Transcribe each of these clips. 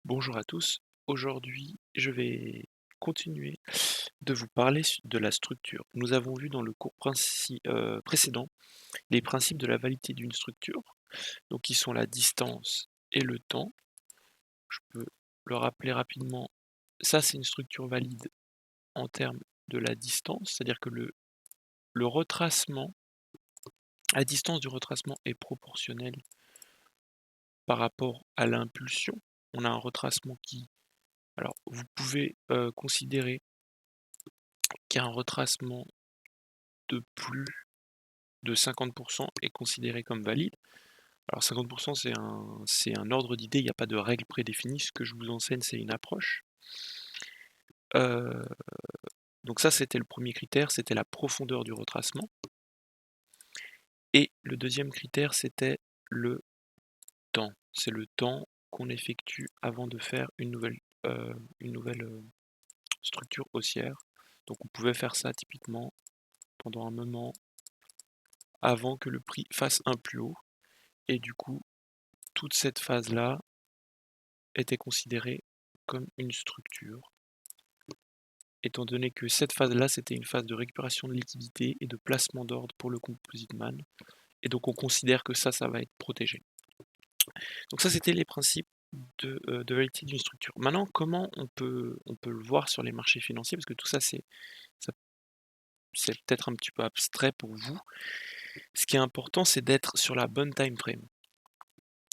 Bonjour à tous. Aujourd'hui, je vais continuer de vous parler de la structure. Nous avons vu dans le cours précédent les principes de la validité d'une structure, donc qui sont la distance et le temps. Je peux le rappeler rapidement. Ça, c'est une structure valide en termes de la distance, c'est-à-dire que le retracement, la distance du retracement est proportionnelle par rapport à l'impulsion. On a un retracement alors vous pouvez considérer qu'un retracement de plus de 50% est considéré comme valide. Alors 50% c'est un ordre d'idée, il n'y a pas de règle prédéfinie, ce que je vous enseigne c'est une approche. Euh, donc ça c'était le premier critère, c'était la profondeur du retracement. Et le deuxième critère c'était le temps. C'est le temps qu'on effectue avant de faire une nouvelle structure haussière. Donc on pouvait faire ça typiquement pendant un moment avant que le prix fasse un plus haut. Et du coup, toute cette phase-là était considérée comme une structure, étant donné que cette phase-là, c'était une phase de récupération de liquidité et de placement d'ordre pour le composite man. Et donc on considère que ça va être protégé. Donc ça, c'était les principes de validité d'une structure. Maintenant, comment on peut le voir sur les marchés financiers, parce que tout ça, c'est peut-être un petit peu abstrait pour vous. Ce qui est important, c'est d'être sur la bonne time frame,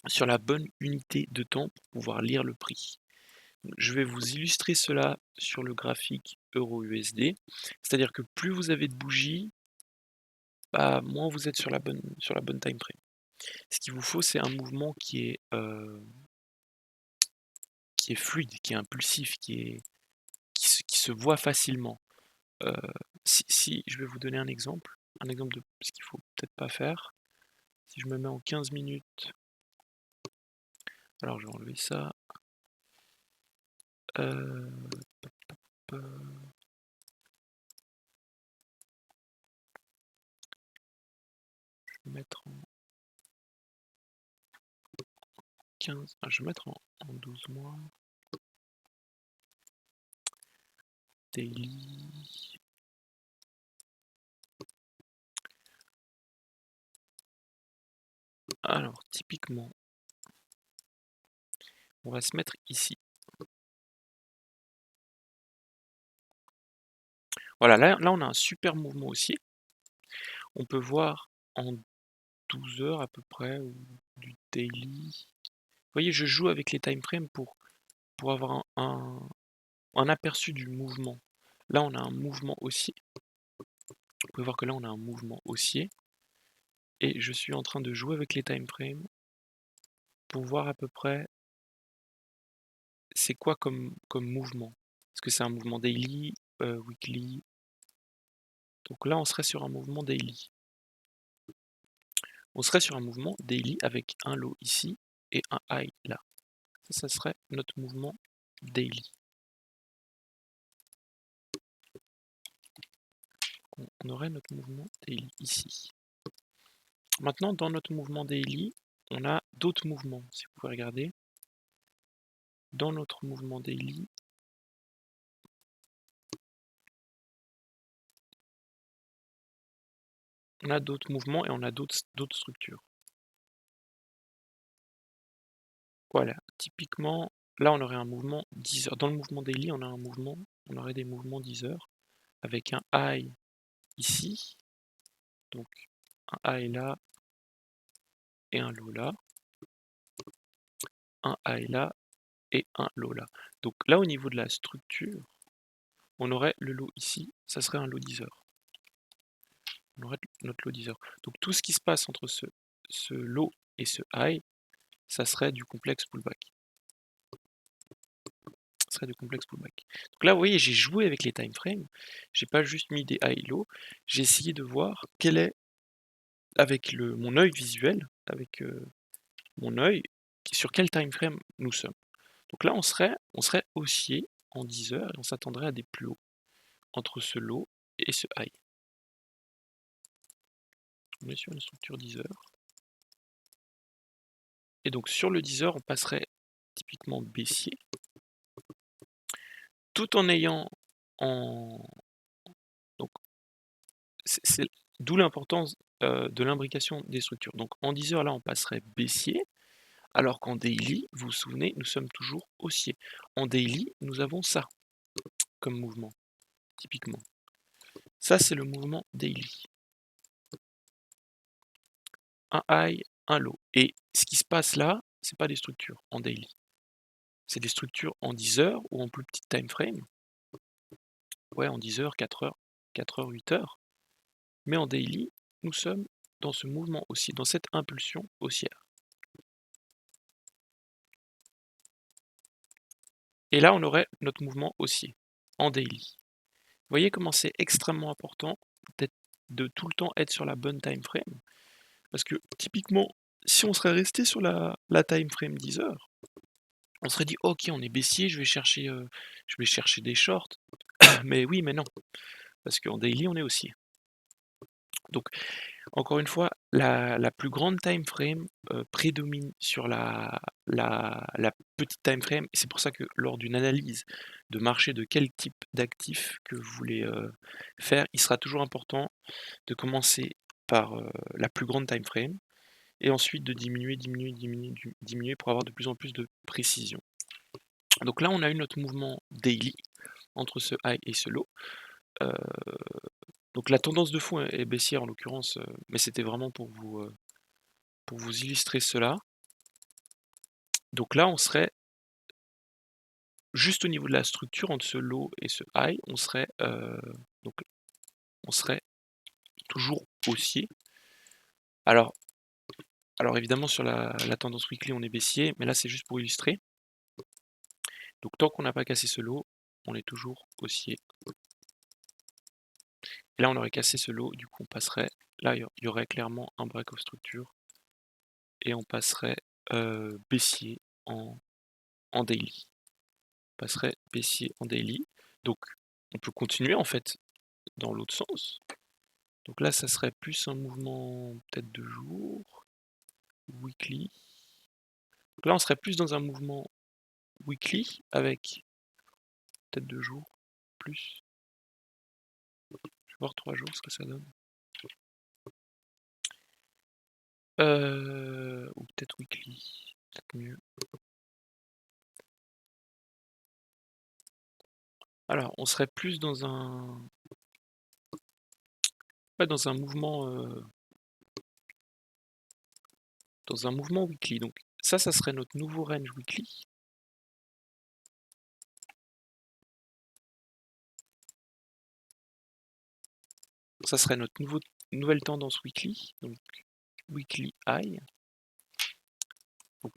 sur la bonne unité de temps pour pouvoir lire le prix. Je vais vous illustrer cela sur le graphique euro-USD. C'est-à-dire que plus vous avez de bougies, moins vous êtes sur la bonne time frame. Ce qu'il vous faut, c'est un mouvement qui est fluide, qui est impulsif, qui se voit facilement. Euh, si je vais vous donner un exemple de ce qu'il faut peut-être pas faire. Si je me mets en 15 minutes, alors je vais enlever ça. Euh, je vais mettre en 15, je vais mettre en 12 mois. Daily. Alors, typiquement, on va se mettre ici. Voilà, là on a un super mouvement haussier. On peut voir en 12 heures à peu près, ou du daily. Vous voyez, je joue avec les time frames pour avoir un aperçu du mouvement. Là, on a un mouvement haussier. Vous pouvez voir que là, on a un mouvement haussier. Et je suis en train de jouer avec les time frames pour voir à peu près c'est quoi comme mouvement. Est-ce que c'est un mouvement daily, weekly? Donc là, on serait sur un mouvement daily. On serait sur un mouvement daily avec un low ici et un high là. Ça serait notre mouvement daily. On aurait notre mouvement daily ici. Maintenant, dans notre mouvement daily, on a d'autres mouvements. Si vous pouvez regarder, dans notre mouvement daily, on a d'autres mouvements et on a d'autres structures. Voilà, typiquement, là on aurait un mouvement 10 heures. Dans le mouvement daily, on aurait des mouvements 10 heures avec un high ici, donc un high là et un low là, un high là et un low là. Donc là, au niveau de la structure, on aurait le low ici, ça serait un low 10 heures. On aurait notre low 10 heures. Donc tout ce qui se passe entre ce low et ce high, ça serait du complexe pullback. Ça serait du complexe pullback. Donc là, vous voyez, j'ai joué avec les time frames. J'ai pas juste mis des high low. J'ai essayé de voir quel est, avec mon œil visuel, avec mon œil, sur quel time frame nous sommes. Donc là, on serait haussier en 10 heures et on s'attendrait à des plus hauts entre ce low et ce high. On est sur une structure 10 heures. Et donc sur le 10 heures, on passerait typiquement baissier, tout en ayant en... Donc, c'est d'où l'importance de l'imbrication des structures. Donc en 10 heures, là, on passerait baissier, alors qu'en daily, vous vous souvenez, nous sommes toujours haussier. En daily, nous avons ça comme mouvement, typiquement. Ça, c'est le mouvement daily. Un high, un low. Et ce qui se passe là, c'est pas des structures en daily. C'est des structures en 10 heures ou en plus petit time frame. Ouais, en 10 heures, 4 heures, 4 heures, 8 heures. Mais en daily, nous sommes dans ce mouvement aussi, dans cette impulsion haussière. Et là, on aurait notre mouvement haussier en daily. Vous voyez comment c'est extrêmement important de tout le temps être sur la bonne time frame. Parce que typiquement, si on serait resté sur la time frame 10 heures, on serait dit ok, on est baissier, je vais chercher des shorts. Mais oui, mais non. Parce qu'en daily, on est haussier. Donc, encore une fois, la plus grande time frame prédomine sur la petite time frame. Et c'est pour ça que lors d'une analyse de marché de quel type d'actif que vous voulez faire, il sera toujours important de commencer par la plus grande time frame et ensuite de diminuer, diminuer, diminuer, diminuer pour avoir de plus en plus de précision. Donc là, on a eu notre mouvement daily entre ce high et ce low. Donc la tendance de fond est baissière en l'occurrence, mais c'était vraiment pour vous illustrer cela. Donc là, on serait juste au niveau de la structure entre ce low et ce high, on serait toujours haussier. Alors évidemment sur la tendance weekly on est baissier, mais là c'est juste pour illustrer. Donc tant qu'on n'a pas cassé ce low, on est toujours haussier. Et là on aurait cassé ce low, du coup on passerait, là il y aurait clairement un break of structure et on passerait baissier en daily. On passerait baissier en daily. Donc on peut continuer en fait dans l'autre sens. Donc là ça serait plus un mouvement peut-être de jour, weekly. Donc là on serait plus dans un mouvement weekly avec peut-être 2 jours plus. Je vais voir 3 jours ce que ça donne. Ou peut-être weekly, peut-être mieux. Alors, on serait plus dans un mouvement weekly. Donc ça serait notre nouveau range weekly. Ça serait notre nouvelle tendance weekly, donc weekly high. Donc,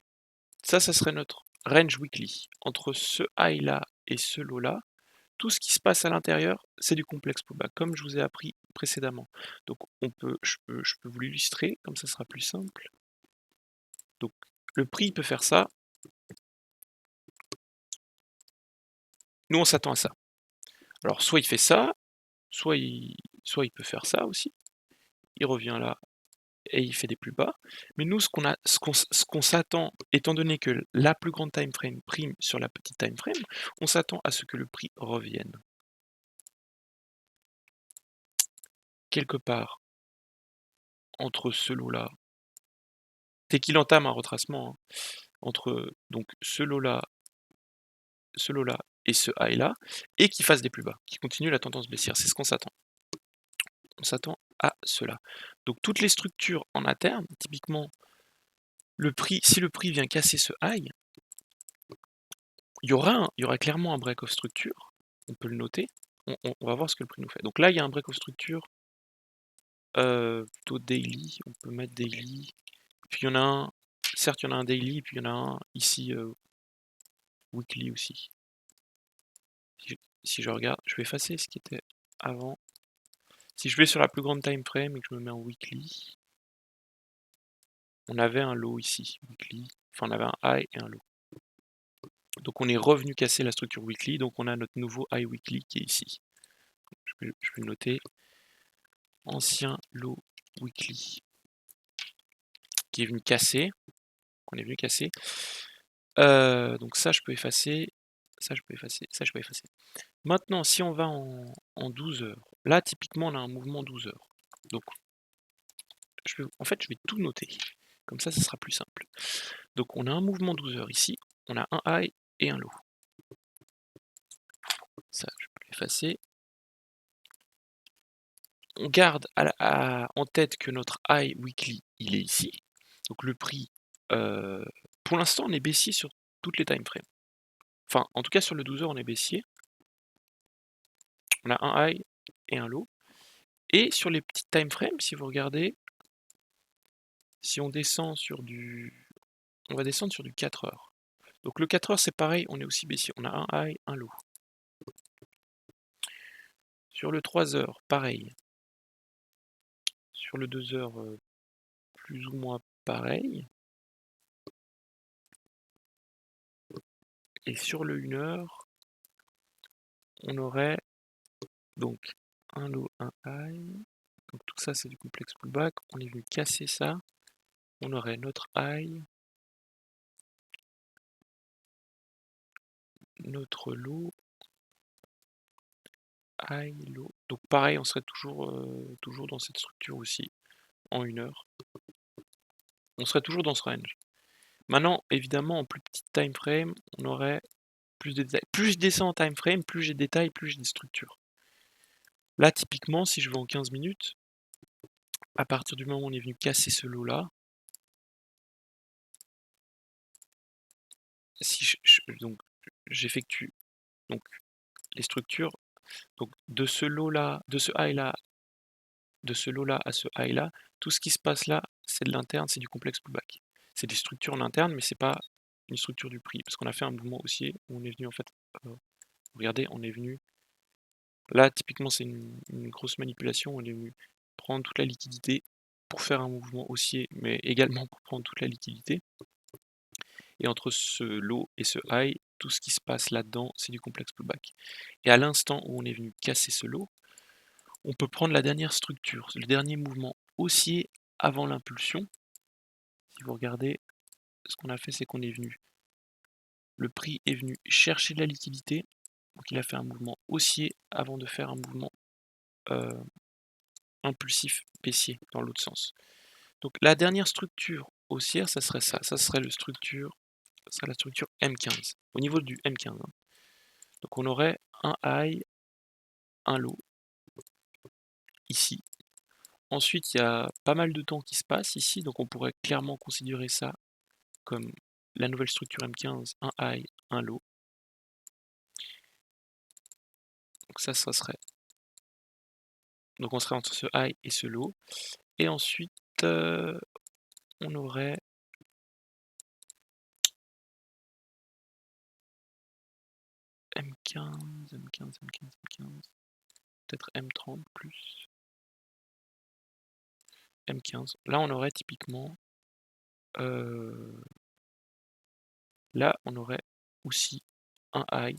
ça serait notre range weekly. Entre ce high là et ce low là, tout ce qui se passe à l'intérieur, c'est du complexe pullback, comme je vous ai appris précédemment. Donc je peux vous l'illustrer, comme ça sera plus simple. Donc le prix peut faire ça. Nous on s'attend à ça. Alors soit il fait ça, soit il peut faire ça aussi. Il revient là et il fait des plus bas. Mais nous ce qu'on s'attend, étant donné que la plus grande time frame prime sur la petite time frame, on s'attend à ce que le prix revienne quelque part entre ce lot là, dès qu'il entame un retracement, hein, entre donc ce lot là et ce high là, et qu'il fasse des plus bas, qui continue la tendance baissière. C'est ce qu'on s'attend. On s'attend à cela. Donc toutes les structures en interne, typiquement le prix, si le prix vient casser ce high, il y aura clairement un break of structure. On peut le noter. On va voir ce que le prix nous fait. Donc là, il y a un break of structure plutôt daily. On peut mettre daily. Puis il y en a un, certes, il y en a un daily, puis il y en a un ici weekly aussi. Si je regarde, je vais effacer ce qui était avant. Si je vais sur la plus grande time frame et que je me mets en weekly, on avait un low ici, weekly. Enfin, on avait un high et un low. Donc on est revenu casser la structure weekly, donc on a notre nouveau high weekly qui est ici. Je vais le noter. Ancien low weekly qui est venu casser, qu'on est venu casser. Donc ça, je peux effacer. Ça, je peux effacer. Ça, je peux effacer. Maintenant, si on va en 12 heures, là, typiquement, on a un mouvement 12 heures. Donc, en fait, je vais tout noter. Comme ça sera plus simple. Donc, on a un mouvement 12 heures ici. On a un high et un low. Ça, je peux l'effacer. On garde en tête que notre high weekly, il est ici. Donc, le prix, pour l'instant, on est baissier sur toutes les time frames. Enfin, en tout cas, sur le 12 heures, on est baissier. On a un high et un low. Et sur les petites time frames, si vous regardez, si on descend sur du... On va descendre sur du 4 heures. Donc le 4 heures, c'est pareil, on est aussi baissier. On a un high, un low. Sur le 3 heures, pareil. Sur le 2 heures, plus ou moins pareil. Et sur le 1 heure, on aurait donc un low, un high. Donc tout ça, c'est du complexe pullback. On est venu casser ça. On aurait notre high, notre low, high, low. Donc pareil, on serait toujours dans cette structure aussi, en 1 heure. On serait toujours dans ce range. Maintenant, évidemment, en plus petite time frame, on aurait plus de détails. Plus je descends en time frame, plus j'ai de détails, plus j'ai des structures. Là, typiquement, si je vais en 15 minutes, à partir du moment où on est venu casser ce lot-là, si donc j'effectue donc les structures, donc de ce lot-là, de ce high-là, de ce lot-là à ce high-là, tout ce qui se passe là, c'est de l'interne, c'est du complexe pullback. C'est des structures en interne, mais c'est pas une structure du prix, parce qu'on a fait un mouvement haussier où on est venu en fait, regardez, on est venu là, typiquement, c'est une grosse manipulation. On est venu prendre toute la liquidité pour faire un mouvement haussier, mais également pour prendre toute la liquidité. Et entre ce low et ce high, tout ce qui se passe là-dedans, c'est du complexe pullback. Et à l'instant où on est venu casser ce low, on peut prendre la dernière structure, le dernier mouvement haussier avant l'impulsion. Si vous regardez, ce qu'on a fait, c'est qu'on est venu, le prix est venu chercher de la liquidité, donc il a fait un mouvement haussier avant de faire un mouvement impulsif baissier dans l'autre sens. Donc la dernière structure haussière, ça serait ça. Ça serait la structure M15. Au niveau du M15. Hein. Donc on aurait un high, un low, ici. Ensuite, il y a pas mal de temps qui se passe ici, donc on pourrait clairement considérer ça comme la nouvelle structure M15, un high, un low. Donc ça serait... Donc on serait entre ce high et ce low. Et ensuite, on aurait M15, M15, M15, M15, peut-être M30 plus M15. Là, on aurait typiquement, là, on aurait aussi un high,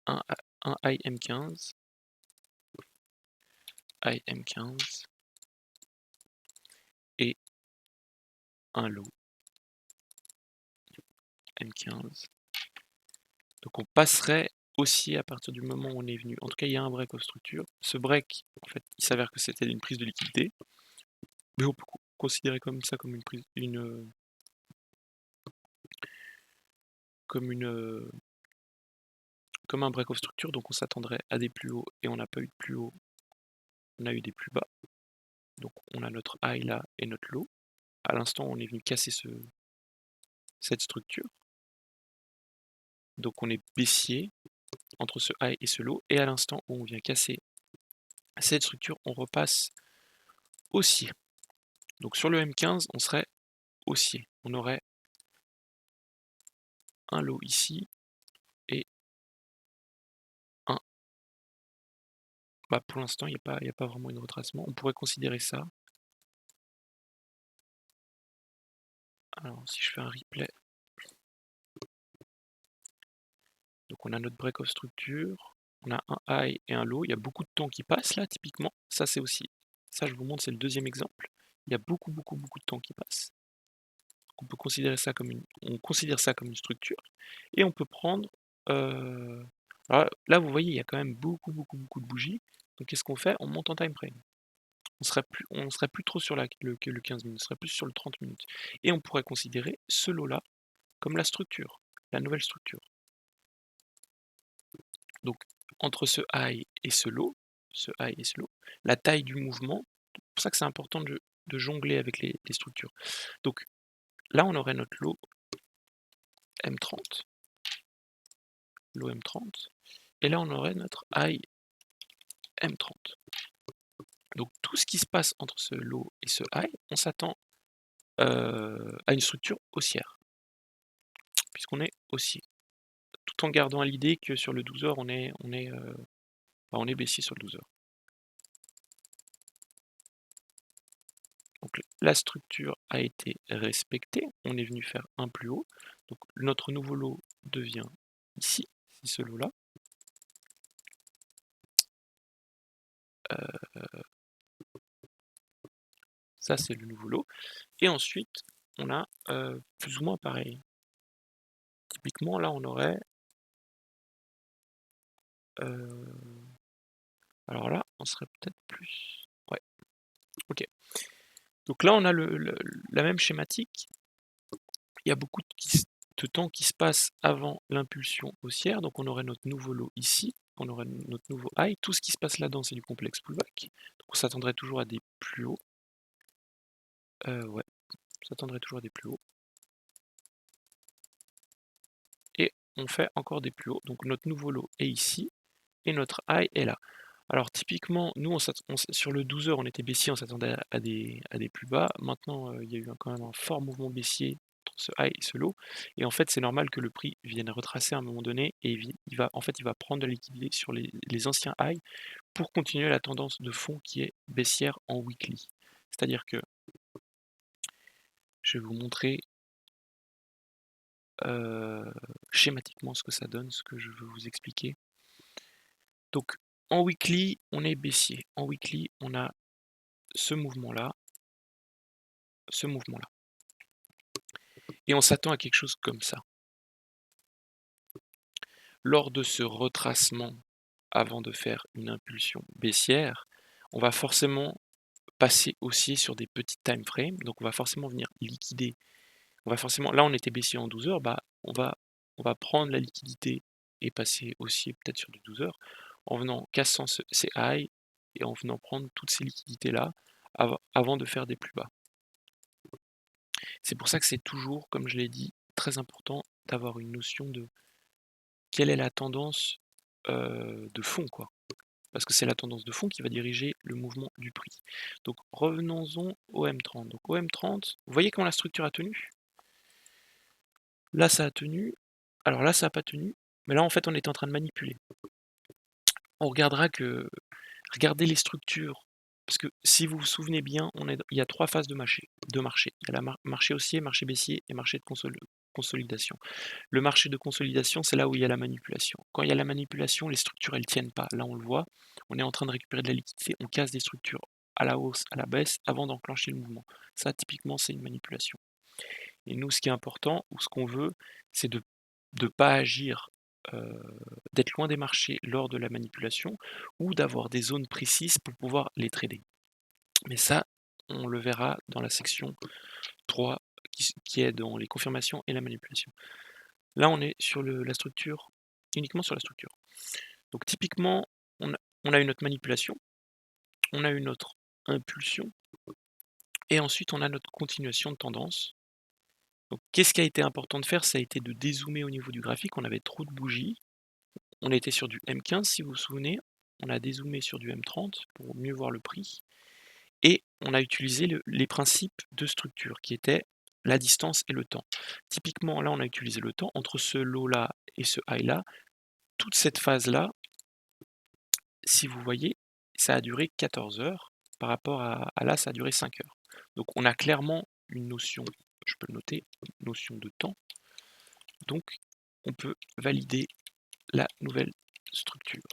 un, un high M15, high M15 et un low M15. Donc on passerait aussi à partir du moment où on est venu. En tout cas, il y a un break of structure. Ce break, en fait, il s'avère que c'était une prise de liquidité, mais on peut considérer comme ça comme une prise, comme une, comme un break of structure. Donc on s'attendrait à des plus hauts et on n'a pas eu de plus haut. On a eu des plus bas. Donc on a notre high là et notre low. À l'instant, on est venu casser cette structure. Donc on est baissier entre ce high et ce low. Et à l'instant où on vient casser cette structure, on repasse haussier. Donc sur le M15, on serait haussier. On aurait un low ici et un... Bah pour l'instant, il n'y a pas vraiment de retracement. On pourrait considérer ça. Alors si je fais un replay. Donc on a notre break of structure. On a un high et un low. Il y a beaucoup de temps qui passe là, typiquement. Ça, c'est aussi... Ça, je vous montre, c'est le deuxième exemple. Il y a beaucoup de temps qui passe. on peut considérer ça comme on considère ça comme une structure et on peut prendre, alors là, vous voyez, il y a quand même beaucoup, beaucoup, beaucoup de bougies. Donc qu'est-ce qu'on fait? On monte en time frame. On serait plus trop sur le 15 minutes, on serait plus sur le 30 minutes et on pourrait considérer ce lot-là comme la structure, la nouvelle structure. Donc entre ce high et ce low, la taille du mouvement, c'est pour ça que c'est important de jongler avec les structures. Donc là, on aurait notre low M30, low M30, et là, on aurait notre high M30. Donc tout ce qui se passe entre ce low et ce high, on s'attend à une structure haussière, puisqu'on est haussier. Tout en gardant à l'idée que sur le 12 heures, on est baissier sur le 12 heures. Donc la structure a été respectée, on est venu faire un plus haut. Donc notre nouveau lot devient ici, c'est ce lot-là. Ça c'est le nouveau lot. Et ensuite, on a plus ou moins pareil. Typiquement, là, on aurait... alors là, on serait peut-être plus... Ouais, ok. Donc là, on a la même schématique. Il y a beaucoup de temps qui se passe avant l'impulsion haussière. Donc on aurait notre nouveau lot ici, on aurait notre nouveau high. Tout ce qui se passe là-dedans, c'est du complexe pullback. Donc on s'attendrait toujours à des plus hauts. Ouais, on s'attendrait toujours à des plus hauts. Et on fait encore des plus hauts. Donc notre nouveau lot est ici et notre high est là. Alors typiquement, nous, sur le 12 heures, on était baissier, on s'attendait à des plus bas. Maintenant, il y a eu quand même un fort mouvement baissier entre ce high et ce low. Et en fait, c'est normal que le prix vienne retracer à un moment donné et il va prendre de la liquidité sur les anciens highs pour continuer la tendance de fond qui est baissière en weekly. C'est-à-dire que je vais vous montrer schématiquement ce que ça donne, ce que je veux vous expliquer. Donc en weekly, on est baissier. En weekly, on a ce mouvement-là, ce mouvement-là. Et on s'attend à quelque chose comme ça. Lors de ce retracement, avant de faire une impulsion baissière, on va forcément passer haussier sur des petits time frames, donc on va forcément venir liquider. Là on était baissier en 12 heures, bah on va prendre la liquidité et passer haussier peut-être sur du 12 heures, en venant cassant ces highs et en venant prendre toutes ces liquidités là avant de faire des plus bas. C'est pour ça que c'est toujours, comme je l'ai dit, très important d'avoir une notion de quelle est la tendance de fond, quoi. Parce que c'est la tendance de fond qui va diriger le mouvement du prix. Donc revenons-en au M30. Donc au M30, vous voyez comment la structure a tenu? Là ça a tenu, alors là ça n'a pas tenu, mais là en fait on est en train de manipuler. On regardera que, regardez les structures, parce que si vous vous souvenez bien, il y a 3 phases de marché. Il y a marché haussier, marché baissier et marché de consolidation. Le marché de consolidation, c'est là où il y a la manipulation. Quand il y a la manipulation, les structures, elles tiennent pas. Là, on le voit, on est en train de récupérer de la liquidité, on casse des structures à la hausse, à la baisse, avant d'enclencher le mouvement. Ça, typiquement, c'est une manipulation. Et nous, ce qui est important, ou ce qu'on veut, c'est de ne pas agir, d'être loin des marchés lors de la manipulation, ou d'avoir des zones précises pour pouvoir les trader. Mais ça, on le verra dans la section 3, qui est dans les confirmations et la manipulation. Là, on est sur la structure, uniquement sur la structure. Donc typiquement, on a eu notre manipulation, on a eu notre impulsion, et ensuite on a notre continuation de tendance. Donc qu'est-ce qui a été important de faire? Ça a été de dézoomer au niveau du graphique, on avait trop de bougies. On était sur du M15 si vous vous souvenez, on a dézoomé sur du M30 pour mieux voir le prix. Et on a utilisé les principes de structure qui étaient la distance et le temps. Typiquement, là, on a utilisé le temps entre ce low-là et ce high-là. Toute cette phase-là, si vous voyez, ça a duré 14 heures par rapport à là, ça a duré 5 heures. Donc on a clairement une notion, je peux le noter, une notion de temps. Donc on peut valider la nouvelle structure.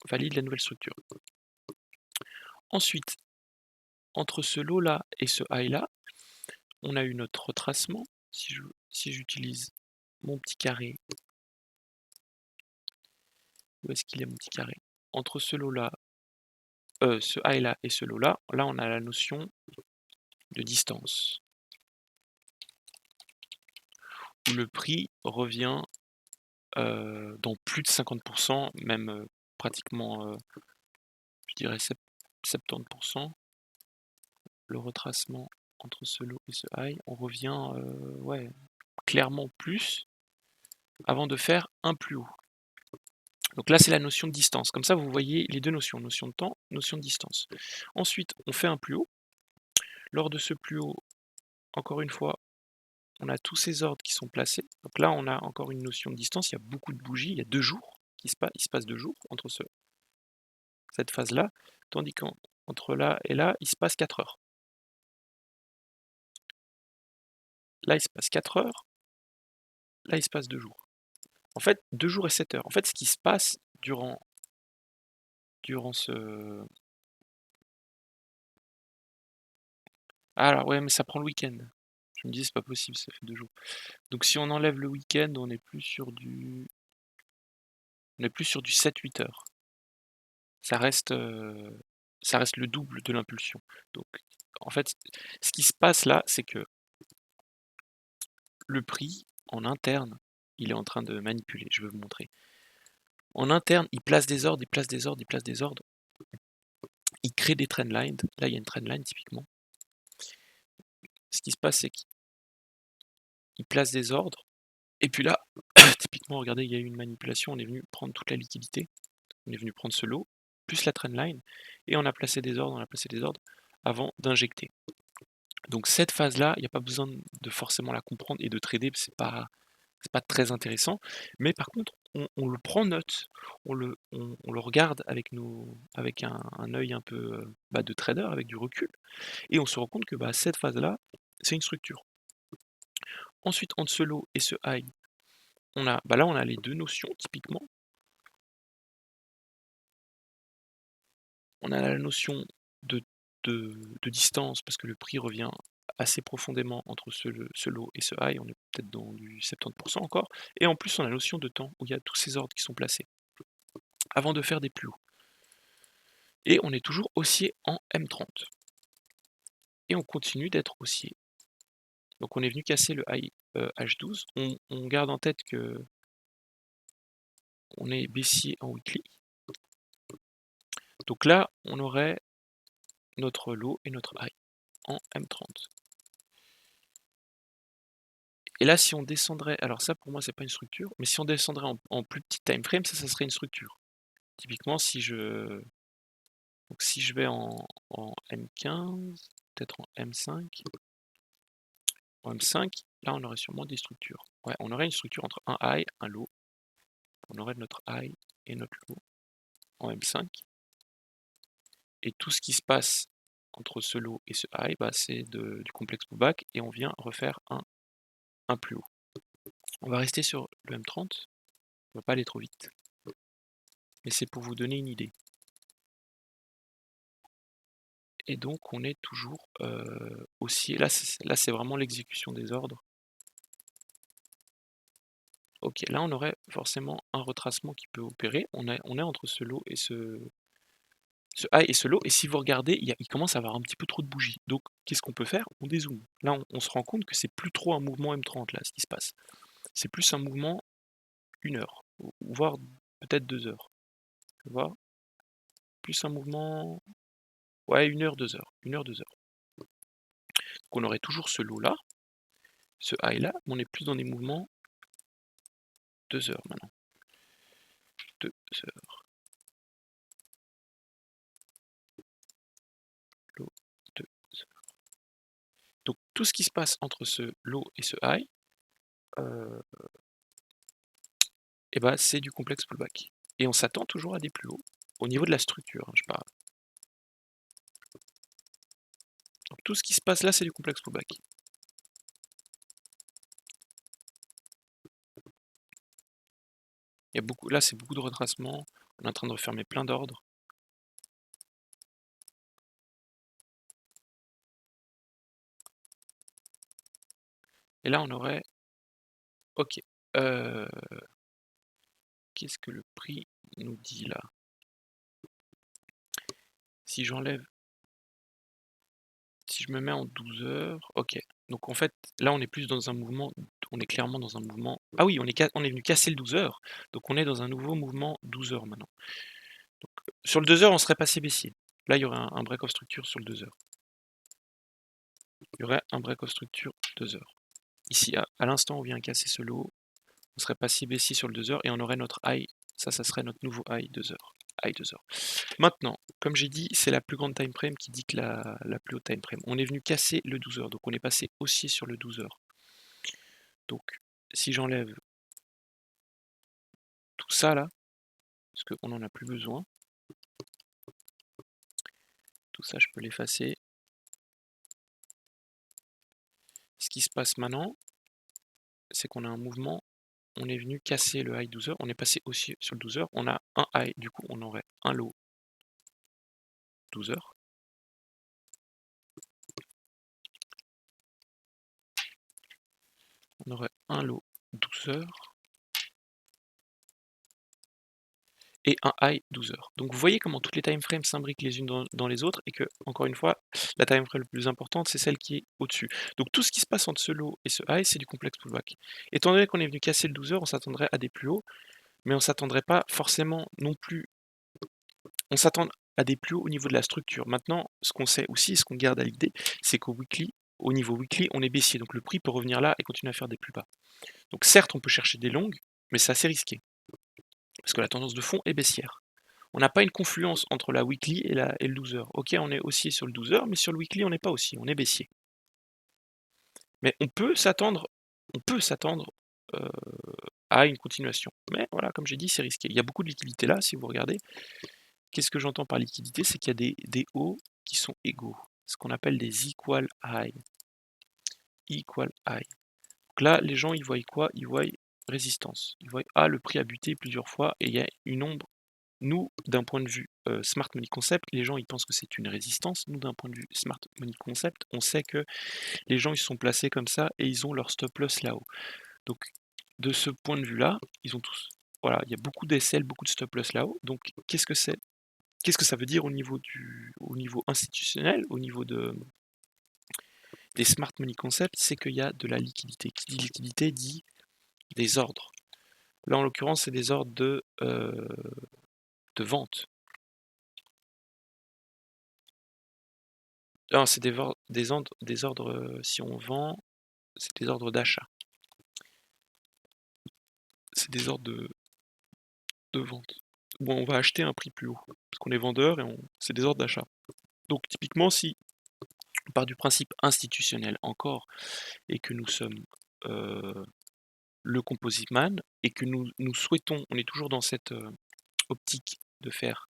Valide la nouvelle structure. Ensuite, entre ce low-là et ce high-là, on a eu notre retracement. Si j'utilise mon petit carré, où est-ce qu'il est mon petit carré? Entre ce low-là, ce high-là et ce low-là, là on a la notion de distance, où le prix revient dans plus de 50%, même pratiquement, je dirais 70%. Le retracement entre ce low et ce high, on revient ouais, clairement plus avant de faire un plus haut. Donc là, c'est la notion de distance. Comme ça, vous voyez les deux notions, notion de temps, notion de distance. Ensuite, on fait un plus haut. Lors de ce plus haut, encore une fois, on a tous ces ordres qui sont placés. Donc là, on a encore une notion de distance. Il y a beaucoup de bougies. Il y a 2 jours il se passe 2 jours entre cette phase-là. Tandis qu'entre là et là, il se passe 4 heures. Là, il se passe 4 heures. Là, il se passe 2 jours. En fait, 2 jours et 7 heures. En fait, ce qui se passe durant ce... Ah, alors ouais, mais ça prend le week-end. Je me dis, c'est pas possible, ça fait 2 jours. Donc si on enlève le week-end, on est plus sur du 7-8 heures. Ça reste le double de l'impulsion. Donc en fait, ce qui se passe là, c'est que le prix en interne, il est en train de manipuler. Je vais vous montrer. En interne, il place des ordres, il place des ordres, il place des ordres. Il crée des trendlines. Là, il y a une trendline typiquement. Ce qui se passe, c'est qu'il place des ordres. Et puis là, typiquement, regardez, il y a eu une manipulation. On est venu prendre toute la liquidité. On est venu prendre ce lot, plus la trendline, et on a placé des ordres, avant d'injecter. Donc cette phase-là, il n'y a pas besoin de forcément la comprendre et de trader, c'est pas très intéressant. Mais par contre, on le prend note, on le regarde avec un œil un peu de trader, avec du recul, et on se rend compte que cette phase-là, c'est une structure. Ensuite, entre ce low et ce high, là on a les deux notions typiquement. On a la notion de, de distance parce que le prix revient assez profondément entre ce low et ce high, on est peut-être dans du 70% encore, et en plus on a la notion de temps où il y a tous ces ordres qui sont placés avant de faire des plus hauts. Et on est toujours haussier en M30. Et on continue d'être haussier. Donc on est venu casser le high H12. On garde en tête que on est baissier en weekly. Donc là, on aurait notre low et notre high en M30. Et là, si on descendrait, alors ça pour moi c'est pas une structure, mais si on descendrait en plus petit time frame, ça serait une structure. Typiquement, si je vais en M15, peut-être en M5, là on aurait sûrement des structures. Ouais, on aurait une structure entre un high, un low. On aurait notre high et notre low en M5. Et tout ce qui se passe entre ce low et ce high, c'est du complexe pullback et on vient refaire un plus haut. On va rester sur le M30, on va pas aller trop vite. Mais c'est pour vous donner une idée. Et donc on est toujours haussier. Là c'est vraiment l'exécution des ordres. Ok, là on aurait forcément un retracement qui peut opérer. On est entre ce low et ce high et ce low. Et si vous regardez, il commence à avoir un petit peu trop de bougies. Donc qu'est-ce qu'on peut faire? On dézoome. Là on se rend compte que c'est plus trop un mouvement M30 là, ce qui se passe. C'est plus un mouvement 1 heure, voire peut-être 2 heures. Tu vois? Plus un mouvement, ouais, 1 heure, 2 heures. 1 heure, 2 heures. Donc on aurait toujours ce low là, ce high là, mais on est plus dans des mouvements 2 heures maintenant. 2 heures. Low, 2 heures. Donc tout ce qui se passe entre ce low et ce high, c'est du complexe pullback. Et on s'attend toujours à des plus hauts, au niveau de la structure, je parle. Donc tout ce qui se passe là, c'est du complexe pullback. Là, c'est beaucoup de retracement. On est en train de refermer plein d'ordres. Et là, on aurait OK. Heu, Qu'est-ce que le prix nous dit là? Si j'enlève Si je me mets en 12 heures, OK. Donc en fait, là, on est plus dans un mouvement, on est clairement dans un mouvement, ah oui, on est venu casser le 12 heures, donc on est dans un nouveau mouvement 12 heures maintenant. Donc, sur le 2 heures, on serait passé baissier. Là, il y aurait un break of structure sur le 2 heures. Il y aurait un break of structure 2 heures. Ici, à l'instant, on vient casser ce lot, on serait passé baissier sur le 2 heures et on aurait notre high. Ça serait notre nouveau high 2 heures. High 2 heures. Maintenant, comme j'ai dit, c'est la plus grande time frame qui dicte la plus haute time frame. On est venu casser le 12 heures, donc on est passé haussier sur le 12 heures. Donc, si j'enlève tout ça là, parce qu'on n'en a plus besoin, tout ça je peux l'effacer. Ce qui se passe maintenant, c'est qu'on a un mouvement, on est venu casser le high 12 heures, on est passé haussier sur le 12 heures, on a un high, du coup on aurait un low 12 heures. On aurait un low 12 heures et un high 12 heures. Donc vous voyez comment toutes les time frames s'imbriquent les unes dans les autres et que, encore une fois, la time frame la plus importante, c'est celle qui est au-dessus. Donc tout ce qui se passe entre ce low et ce high, c'est du complexe pullback. Étant donné qu'on est venu casser le 12 heures, on s'attendrait à des plus hauts, mais on s'attendrait pas forcément non plus, on s'attend à des plus hauts au niveau de la structure. Maintenant, ce qu'on sait aussi, ce qu'on garde à l'idée, c'est au niveau weekly, on est baissier, donc le prix peut revenir là et continuer à faire des plus bas. Donc certes, on peut chercher des longues, mais c'est assez risqué, parce que la tendance de fond est baissière. On n'a pas une confluence entre la weekly et le 12 heures. Ok, on est haussier sur le 12 heures, mais sur le weekly, on n'est pas haussier, on est baissier. Mais on peut s'attendre euh, à une continuation. Mais voilà, comme j'ai dit, c'est risqué. Il y a beaucoup de liquidité là, si vous regardez. Qu'est-ce que j'entends par liquidité? C'est qu'il y a des hauts qui sont égaux, ce qu'on appelle des equal high. Equal high. Donc là, les gens, ils voient quoi? Ils voient résistance. Ils voient, ah, le prix a buté plusieurs fois et il y a une ombre. Nous, d'un point de vue Smart Money Concept, les gens ils pensent que c'est une résistance. Nous, d'un point de vue Smart Money Concept, on sait que les gens ils sont placés comme ça et ils ont leur stop loss là-haut. Donc, de ce point de vue-là, ils ont tous. Voilà, il y a beaucoup d'SL, beaucoup de stop loss là-haut. Donc, qu'est-ce que c'est? Qu'est-ce que ça veut dire au niveau institutionnel, au niveau des Smart Money Concept? C'est qu'il y a de la liquidité. Qui dit liquidité dit des ordres. Là, en l'occurrence, c'est des ordres de vente. Non, c'est des ordres, si on vend, c'est des ordres d'achat. C'est des ordres de vente. Bon, on va acheter à un prix plus haut, parce qu'on est vendeur et c'est des ordres d'achat. Donc typiquement, si on part du principe institutionnel encore, et que nous sommes le composite man, et que nous souhaitons, on est toujours dans cette optique de faire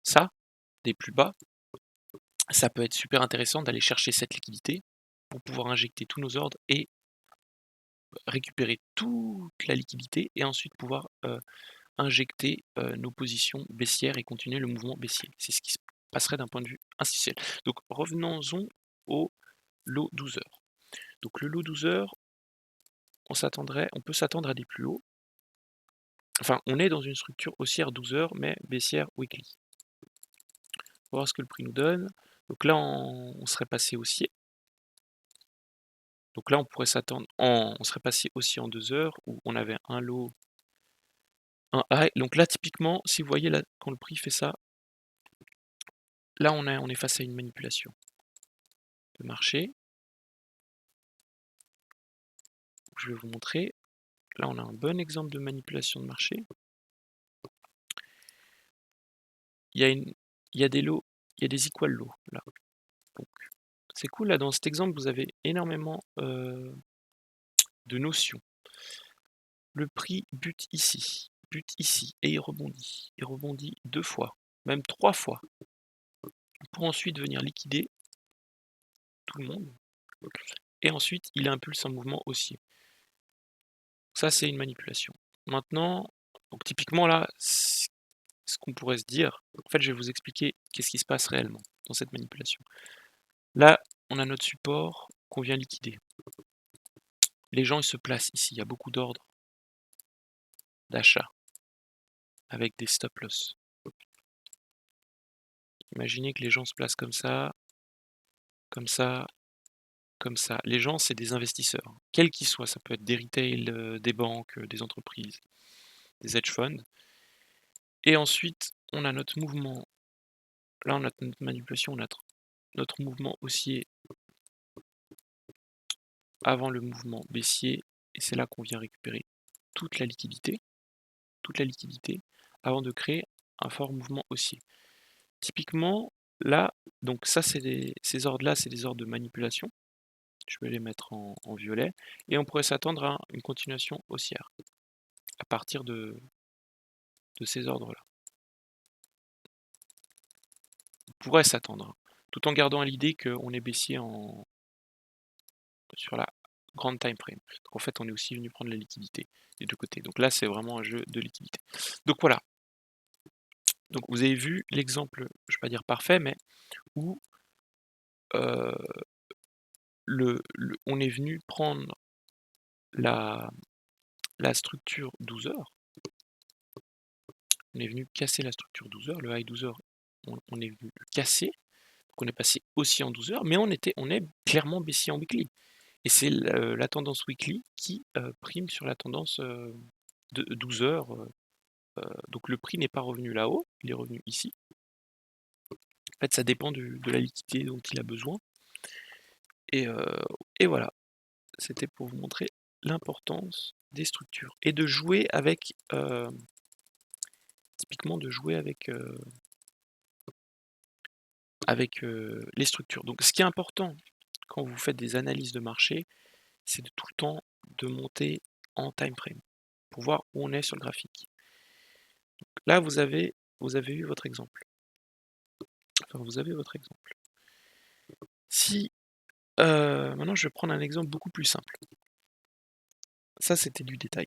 ça, des plus bas, ça peut être super intéressant d'aller chercher cette liquidité pour pouvoir injecter tous nos ordres et récupérer toute la liquidité et ensuite pouvoir injecter nos positions baissières et continuer le mouvement baissier. C'est ce qui se passerait d'un point de vue institutionnel. Donc revenons-en au lot 12 heures. Donc le lot 12 heures, on peut s'attendre à des plus hauts. Enfin, on est dans une structure haussière 12 heures, mais baissière weekly. On va voir ce que le prix nous donne. Donc là, on serait passé haussier. Donc là, on pourrait s'attendre, on serait passé haussier en 2 heures, où on avait un lot, un high. Donc là, typiquement, si vous voyez là, quand le prix fait ça, là, on est face à une manipulation de marché. Je vais vous montrer. Là, on a un bon exemple de manipulation de marché. Il y a des lots, il y a des equal lots là. Donc, c'est cool. Là, dans cet exemple, vous avez énormément de notions. Le prix bute ici, et il rebondit. Il rebondit 2 fois, même 3 fois, pour ensuite venir liquider tout le monde. Et ensuite, il impulse un mouvement haussier. Ça, c'est une manipulation. Maintenant, donc typiquement là, ce qu'on pourrait se dire, en fait, je vais vous expliquer qu'est-ce qui se passe réellement dans cette manipulation. Là, on a notre support qu'on vient liquider. les gens ils se placent ici, il y a beaucoup d'ordres d'achat avec des stop loss. Imaginez que les gens se placent comme ça, comme ça, comme ça. Les gens, c'est des investisseurs, quels qu'ils soient. Ça peut être des retail, des banques, des entreprises, des hedge funds. Et ensuite, on a notre mouvement. Là, on a notre manipulation, on a notre mouvement haussier avant le mouvement baissier. Et c'est là qu'on vient récupérer toute la liquidité, avant de créer un fort mouvement haussier. Typiquement, là, donc ça, ces ordres-là, c'est des ordres de manipulation. Je vais les mettre en violet. Et on pourrait s'attendre à une continuation haussière à partir de ces ordres-là. On pourrait s'attendre, hein, tout en gardant à l'idée qu'on est baissier sur la grande time frame. Donc en fait, on est aussi venu prendre la liquidité des deux côtés. Donc là, c'est vraiment un jeu de liquidité. Donc voilà. Donc vous avez vu l'exemple, je ne vais pas dire parfait, mais où euh, on est venu prendre la structure 12 heures. On est venu casser la structure 12 heures. Le high 12 heures, on est venu le casser. Donc on est passé aussi en 12 heures, mais on est clairement baissier en weekly. Et c'est la tendance weekly qui prime sur la tendance de 12 heures. Donc le prix n'est pas revenu là-haut, il est revenu ici. En fait, ça dépend de la liquidité dont il a besoin. Et voilà, c'était pour vous montrer l'importance des structures. Et de jouer avec, typiquement de jouer avec, les structures. Donc ce qui est important quand vous faites des analyses de marché, c'est de tout le temps de monter en time frame pour voir où on est sur le graphique. Là, vous avez eu votre exemple. Enfin, vous avez votre exemple. Si maintenant, je vais prendre un exemple beaucoup plus simple. Ça, c'était du détail.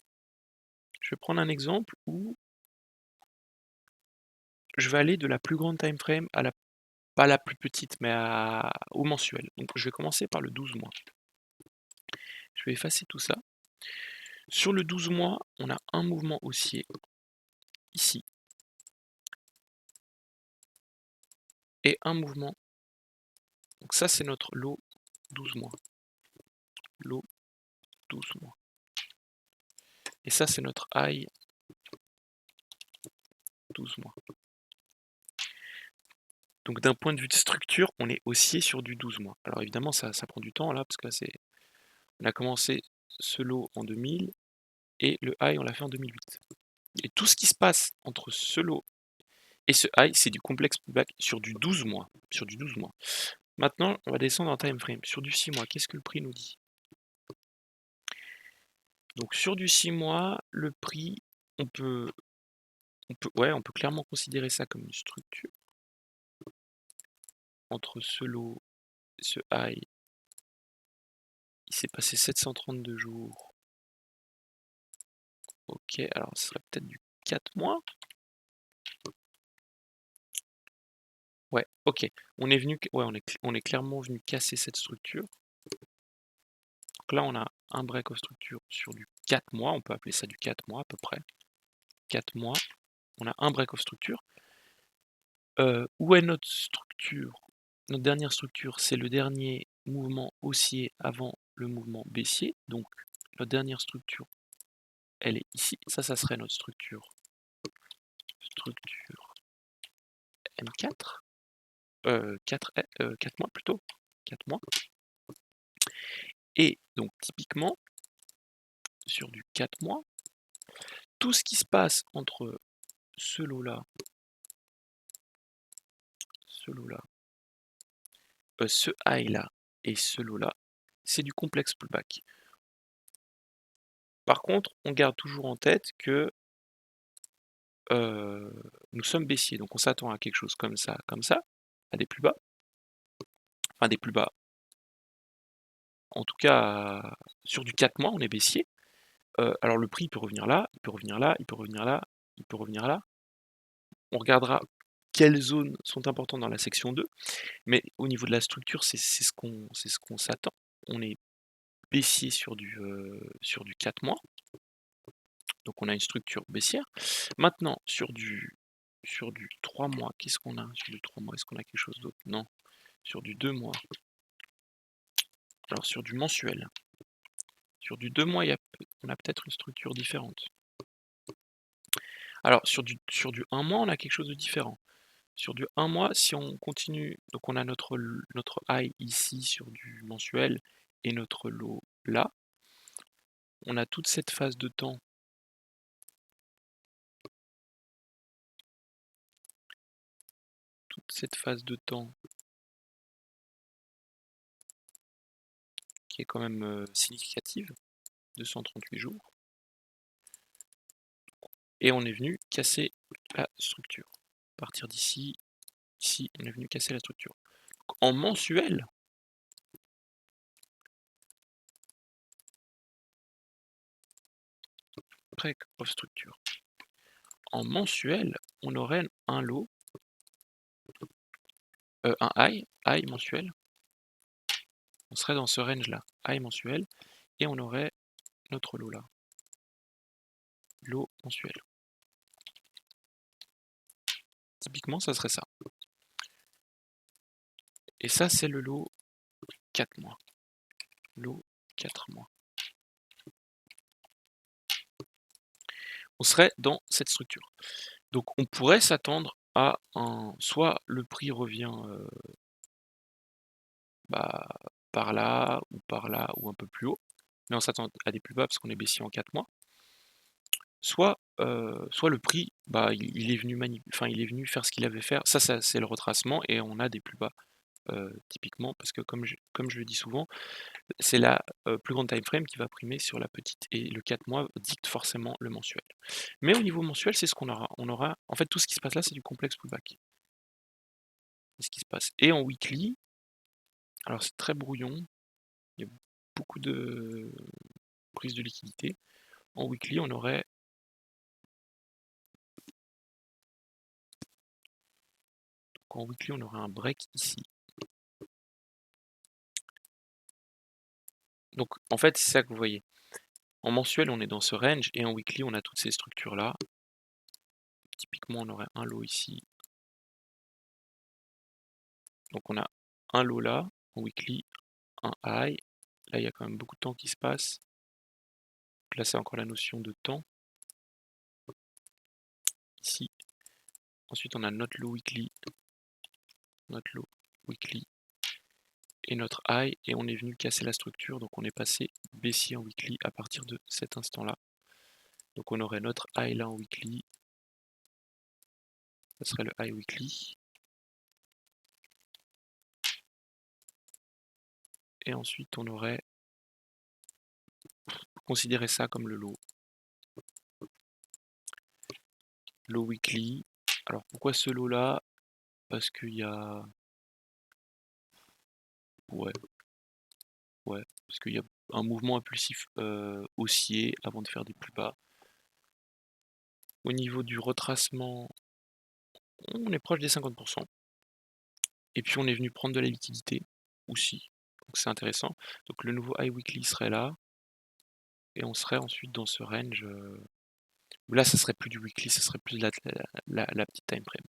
Je vais prendre un exemple où je vais aller de la plus grande time frame à pas la plus petite, mais au mensuel. Donc, je vais commencer par le 12 mois. Je vais effacer tout ça. Sur le 12 mois, on a un mouvement haussier ici et un mouvement. Donc ça, c'est notre lot 12 mois. Lot 12 mois. Et ça, c'est notre high 12 mois. Donc d'un point de vue de structure, on est haussier sur du 12 mois. Alors évidemment, ça prend du temps là, parce que là, on a commencé ce lot en 2000 et le high, on l'a fait en 2008. Et tout ce qui se passe entre ce lot et ce high, c'est du complexe pullback sur du 12 mois. Sur du 12 mois. Maintenant, on va descendre en time frame. Sur du 6 mois, qu'est-ce que le prix nous dit? Donc sur du 6 mois, le prix, on peut clairement considérer ça comme une structure entre ce lot, ce high. Il s'est passé 732 jours. Ok, alors ce serait peut-être du 4 mois. Ouais, ok. On est clairement venu casser cette structure. Donc là, on a un break of structure sur du 4 mois. On peut appeler ça du 4 mois à peu près. 4 mois. On a un break of structure. Où est notre structure? Notre dernière structure, c'est le dernier mouvement haussier avant le mouvement baissier. Donc, notre dernière structure, elle est ici. Ça serait notre structure. Structure M4. 4 mois plutôt. 4 mois. Et donc, typiquement, sur du 4 mois, tout ce qui se passe entre ce lot-là, ce high-là et ce lot-là, c'est du complexe pullback. Par contre, on garde toujours en tête que nous sommes baissiers, donc on s'attend à quelque chose comme ça, à des plus bas. Enfin, des plus bas. En tout cas, sur du 4 mois, on est baissier. Alors le prix peut revenir là, il peut revenir là, il peut revenir là, il peut revenir là. On regardera quelles zones sont importantes dans la section 2, mais au niveau de la structure, c'est ce qu'on s'attend. On est baissier sur du 4 mois. Donc on a une structure baissière. Maintenant, sur du 3 mois, qu'est-ce qu'on a sur du 3 mois? Est-ce qu'on a quelque chose d'autre? Non. Sur du 2 mois. Alors sur du mensuel. Sur du 2 mois, on a peut-être une structure différente. Alors sur du 1 mois, on a quelque chose de différent. Sur du 1 mois, si on continue, donc on a notre high ici sur du mensuel et notre low là. On a toute cette phase de temps qui est quand même significative, 238 jours. Et on est venu casser la structure. À partir d'ici, ici, on est venu casser la structure. Donc, en mensuel, break of structure. En mensuel, on aurait un low, un high mensuel. On serait dans ce range là, high mensuel, et on aurait notre low là, low mensuel. Typiquement, ça serait ça. Et ça, c'est le low 4 mois. Low 4 mois. On serait dans cette structure. Donc on pourrait s'attendre à soit le prix revient par là ou un peu plus haut, mais on s'attend à des plus bas parce qu'on est baissier en 4 mois. Soit le prix, il est venu faire ce qu'il avait faire. Ça c'est le retracement et on a des plus bas typiquement parce que comme je le dis souvent, c'est la plus grande time frame qui va primer sur la petite et le 4 mois dicte forcément le mensuel. Mais au niveau mensuel, c'est ce qu'on aura. On aura en fait tout ce qui se passe là, c'est du complexe pullback. C'est ce qui se passe. Et en weekly, alors c'est très brouillon, il y a beaucoup de prise de liquidité. En weekly, on aurait un break ici. Donc en fait, c'est ça que vous voyez. En mensuel, on est dans ce range et en weekly, on a toutes ces structures-là. Typiquement, on aurait un low ici. Donc on a un low là, en weekly, un high. Là, il y a quand même beaucoup de temps qui se passe. Donc là, c'est encore la notion de temps. Ici. Ensuite, on a notre low weekly, et notre high, et on est venu casser la structure, donc on est passé baissier en weekly à partir de cet instant-là. Donc on aurait notre high là en weekly, ça serait le high weekly. Et ensuite on aurait, considérer ça comme le low. Low weekly. Alors pourquoi ce low là? Parce qu'il y a... Ouais, parce qu'il y a un mouvement impulsif haussier avant de faire des plus bas. Au niveau du retracement, on est proche des 50%. Et puis on est venu prendre de la liquidité aussi. Donc c'est intéressant. Donc le nouveau high weekly serait là. Et on serait ensuite dans ce range. Là, ça serait plus du weekly, ça serait plus de la petite time frame.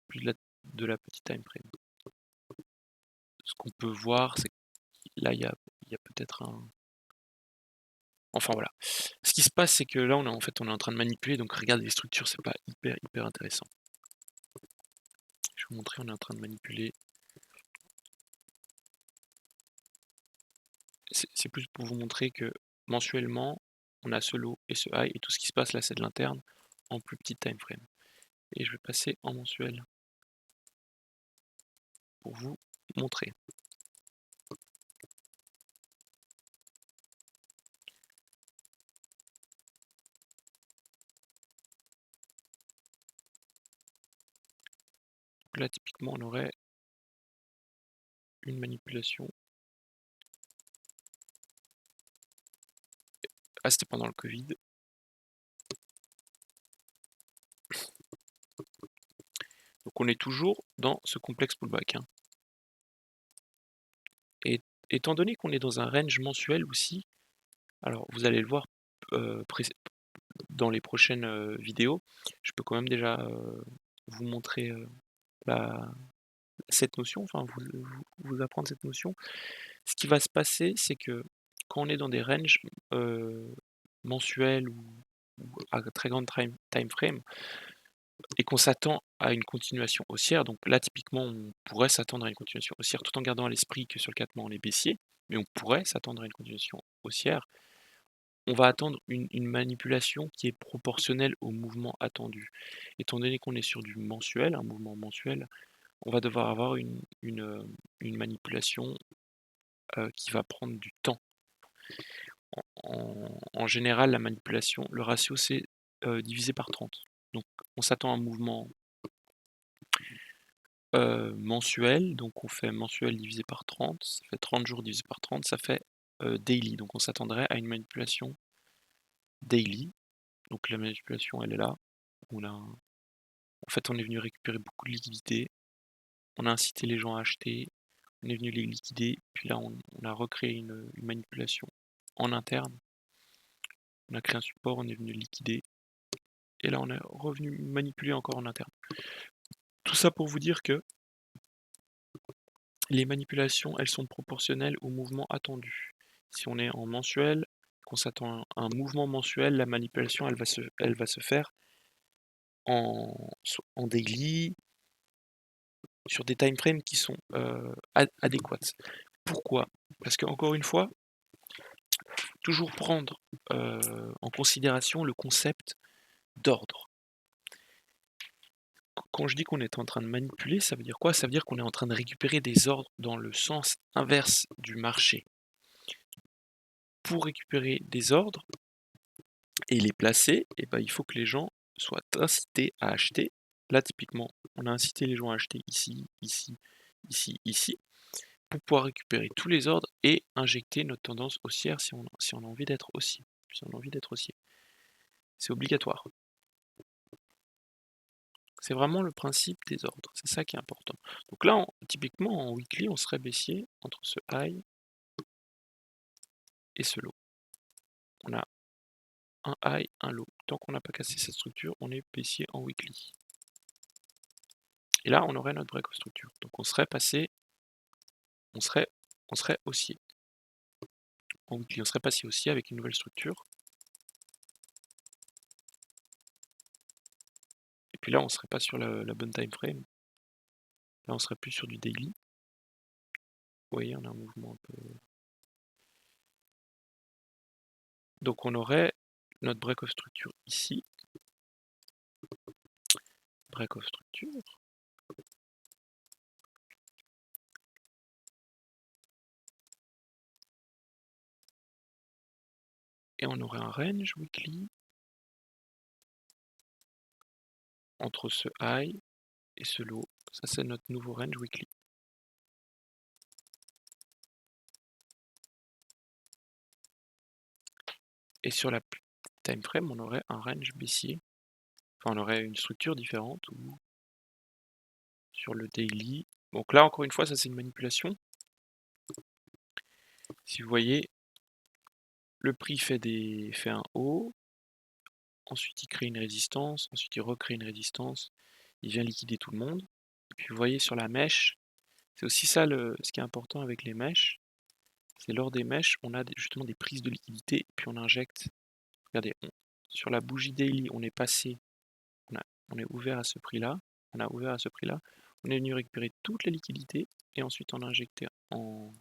Plus de la petite time frame. Ce qu'on peut voir, c'est que là, il y a peut-être un... Enfin voilà. Ce qui se passe, c'est que là, on est en train de manipuler, donc regarder les structures, c'est pas hyper intéressant. Je vais vous montrer, on est en train de manipuler. C'est plus pour vous montrer que mensuellement, on a ce low et ce high, et tout ce qui se passe là, c'est de l'interne en plus petite time frame. Et je vais passer en mensuel pour vous montrer. Donc là, typiquement, on aurait une manipulation. Ah, c'était pendant le Covid. Donc on est toujours dans ce complexe pullback. Hein. étant donné qu'on est dans un range mensuel aussi, alors vous allez le voir dans les prochaines vidéos, je peux quand même déjà vous montrer cette notion, enfin vous apprendre cette notion. Ce qui va se passer, c'est que quand on est dans des ranges mensuels ou à très grande time frame, et qu'on s'attend à une continuation haussière, donc là typiquement on pourrait s'attendre à une continuation haussière tout en gardant à l'esprit que sur le 4 mois on est baissier, mais on pourrait s'attendre à une continuation haussière. On va attendre une manipulation qui est proportionnelle au mouvement attendu. Étant donné qu'on est sur du mensuel, un mouvement mensuel, on va devoir avoir une manipulation qui va prendre du temps. En général, la manipulation, le ratio c'est divisé par 30. Donc on s'attend à un mouvement mensuel, donc on fait mensuel divisé par 30, ça fait 30 jours divisé par 30, ça fait daily. Donc on s'attendrait à une manipulation daily. Donc la manipulation elle est là. En fait on est venu récupérer beaucoup de liquidités, on a incité les gens à acheter, on est venu les liquider, puis là on a recréé une manipulation en interne, on a créé un support, on est venu liquider, et là on est revenu manipuler encore en interne. Tout ça pour vous dire que les manipulations, elles sont proportionnelles au mouvement attendu. Si on est en mensuel, qu'on s'attend à un mouvement mensuel, la manipulation, elle va se faire en daily, sur des time frames qui sont adéquates. Pourquoi? Parce que encore une fois, toujours prendre en considération le concept d'ordre. Quand je dis qu'on est en train de manipuler, ça veut dire quoi? Ça veut dire qu'on est en train de récupérer des ordres dans le sens inverse du marché. Pour récupérer des ordres et les placer, et ben, il faut que les gens soient incités à acheter. Là, typiquement, on a incité les gens à acheter ici, ici, ici, ici, pour pouvoir récupérer tous les ordres et injecter notre tendance haussière si on a envie d'être haussier. Si on a envie d'être haussier. C'est obligatoire. C'est vraiment le principe des ordres, c'est ça qui est important. Donc là, typiquement en weekly, on serait baissier entre ce high et ce low. On a un high, un low. Tant qu'on n'a pas cassé cette structure, on est baissier en weekly. Et là, on aurait notre break of structure. Donc on serait passé, on serait haussier. En weekly, on serait passé haussier avec une nouvelle structure. Et puis là, on serait pas sur la bonne time frame. Là, on serait plus sur du daily. Vous voyez, on a un mouvement un peu. Donc on aurait notre break of structure ici. Break of structure. Et on aurait un range weekly entre ce high et ce low. Ça, c'est notre nouveau range weekly. Et sur la time frame, on aurait un range baissier. Enfin, on aurait une structure différente ou sur le daily. Donc là, encore une fois, ça c'est une manipulation. Si vous voyez, le prix fait un haut, ensuite il crée une résistance, ensuite il recrée une résistance, il vient liquider tout le monde. Et puis vous voyez sur la mèche, c'est aussi ça ce qui est important avec les mèches, c'est lors des mèches, on a justement des prises de liquidité, puis on injecte. Regardez, sur la bougie daily, on est passé, on est ouvert à ce prix-là, on a ouvert à ce prix-là, on est venu récupérer toute la liquidité, et ensuite on a injecté en